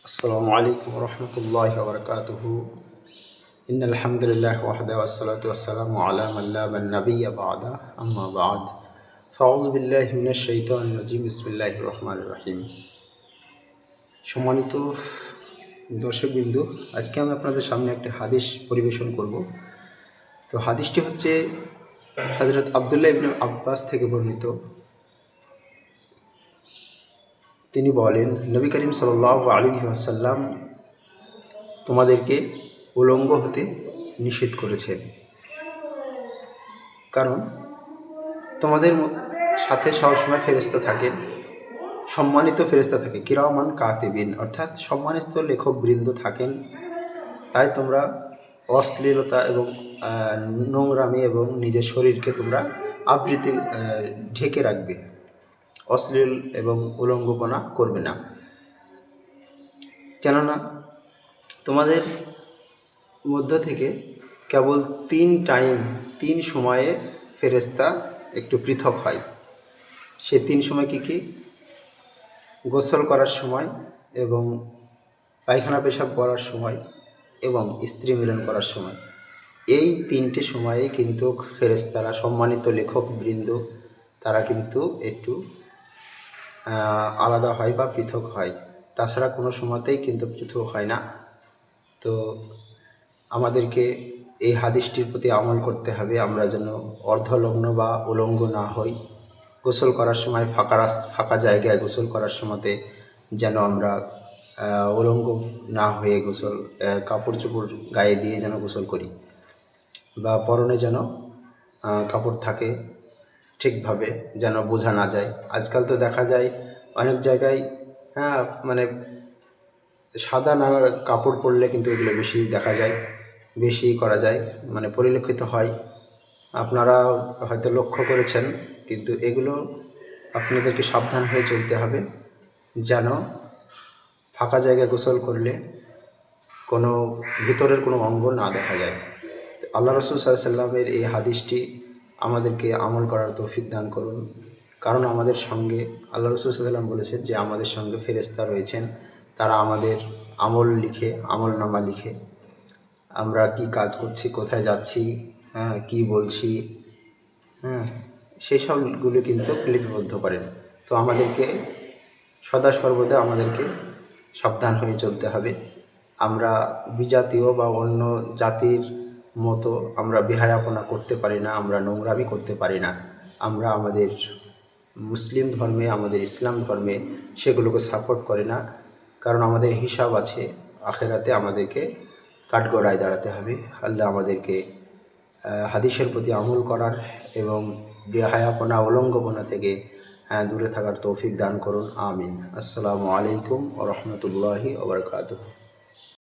আসসালামু আলাইকুম রহমতুল্লাহি ওয়া বারাকাতুহু। ইন্নাল হামদুলিল্লাহি ওয়াহদাহু ওয়াসসালাতু ওয়াসসালামু আলা মান লা নাবিয়্যা বা'দা আম্মা বা'দ। ফাউযু বিল্লাহি মিনাশ শাইতানির রাজিম। বিসমিল্লাহির রহমানির রহিম। সম্মানিত দর্শকবৃন্দ, আজকে আমি আপনাদের সামনে একটি হাদিস পরিবেশন করব। তো হাদিসটি হচ্ছে হযরত আব্দুল্লাহ ইবনে আব্বাস থেকে বর্ণিত। তিনি বলেন, নবী করিম সাল্লাল্লাহু আলাইহি ওয়াসাল্লাম তোমাদেরকে উলঙ্গ হতে নিষেধ করেছেন, কারণ তোমাদের সাথে সবসময় ফেরেশতা থাকেন, সম্মানিত ফেরেশতা থাকে, কিরামান কাতিবিন, অর্থাৎ সম্মানিত লেখকবৃন্দ থাকেন। তাই তোমরা অশ্লীলতা এবং নোংরামি এবং নিজের শরীরকে তোমরা আবৃত্তি ঢেকে রাখবে, অশ্লীল এবং উলঙ্গপনা করবে না। কেননা তোমাদের মধ্য থেকে কেবল 3 সময়ে ফেরেশতা একটু পৃথক হয়। সে 3 সময় কী? গোসল করার সময় এবং পায়খানা পেশাব করার সময় এবং স্ত্রী মিলন করার সময়। এই 3টে সময়ে কিন্তু ফেরেশতারা, সম্মানিত লেখকবৃন্দ, তারা কিন্তু একটু আলাদা হয় বা পৃথক হয়। তাছাড়া কোনো সময়তেই কিন্তু পৃথক হয় না। তো আমাদেরকে এই হাদিসটির প্রতি আমল করতে হবে, আমরা যেন অর্ধলগ্ন বা উলঙ্গ না হই। গোসল করার সময় ফাঁকা জায়গায় গোসল করার সময়তে যেন আমরা উলঙ্গ না হয়ে কাপড় চোপড় গায়ে দিয়ে যেন গোসল করি, বা পরনে যেন কাপড় থাকে ঠিকভাবে, যেন বোঝা না যায়। আজকাল তো দেখা যায় অনেক জায়গায় মানে সাদা না কাপড় পরলে কিন্তু এগুলো বেশি দেখা যায়, বেশি করা যায়, মানে পরিলক্ষিত হয়। আপনারা হয়তো লক্ষ্য করেছেন, কিন্তু এগুলো আপনাদেরকে সাবধান হয়ে চলতে হবে, যেন ফাঁকা জায়গায় গোসল করলে কোনো ভিতরের কোনো অঙ্গ না দেখা যায়। আল্লাহ রাসূল সাল্লাল্লাহু আলাইহি ওয়াসাল্লামের এই হাদিসটি আমাদেরকে আমল করার তৌফিক দান করুন। কারণ আমাদের সঙ্গে আল্লাহ রাসূল সাল্লাল্লাহু আলাইহি ওয়াসাল্লাম বলেছেন যে আমাদের সঙ্গে ফেরেশতা রয়েছেন, তারা আমাদের আমলনামা লিখে, আমরা কি কাজ করছি, কোথায় যাচ্ছি, কি বলছি, সেই সবগুলো কিন্তু লিপিবদ্ধ করেন। তো আমাদেরকে সদা সর্বদা আমাদেরকে সাবধান হয়ে চলতে হবে। আমরা বিজাতীয় বা অন্য জাতির মতো আমরা বেহায়াপনা করতে পারি না, আমরা নোংরামি করতে পারি না। আমরা আমাদের মুসলিম ধর্মে, আমাদের ইসলাম ধর্মে সেগুলোকে সাপোর্ট করে না, কারণ আমাদের হিসাব আছে আখেরাতে, আমাদেরকে কাঠগড়ায় দাঁড়াতে হবে। আল্লাহ আমাদেরকে হাদিসের প্রতি আমল করার এবং বেহায়াপনা, উলঙ্গপনা থেকে দূরে থাকার তৌফিক দান করুন। আমিন। আসসালামু আলাইকুম ওয়া রাহমাতুল্লাহি ওয়া বারাকাতুহু।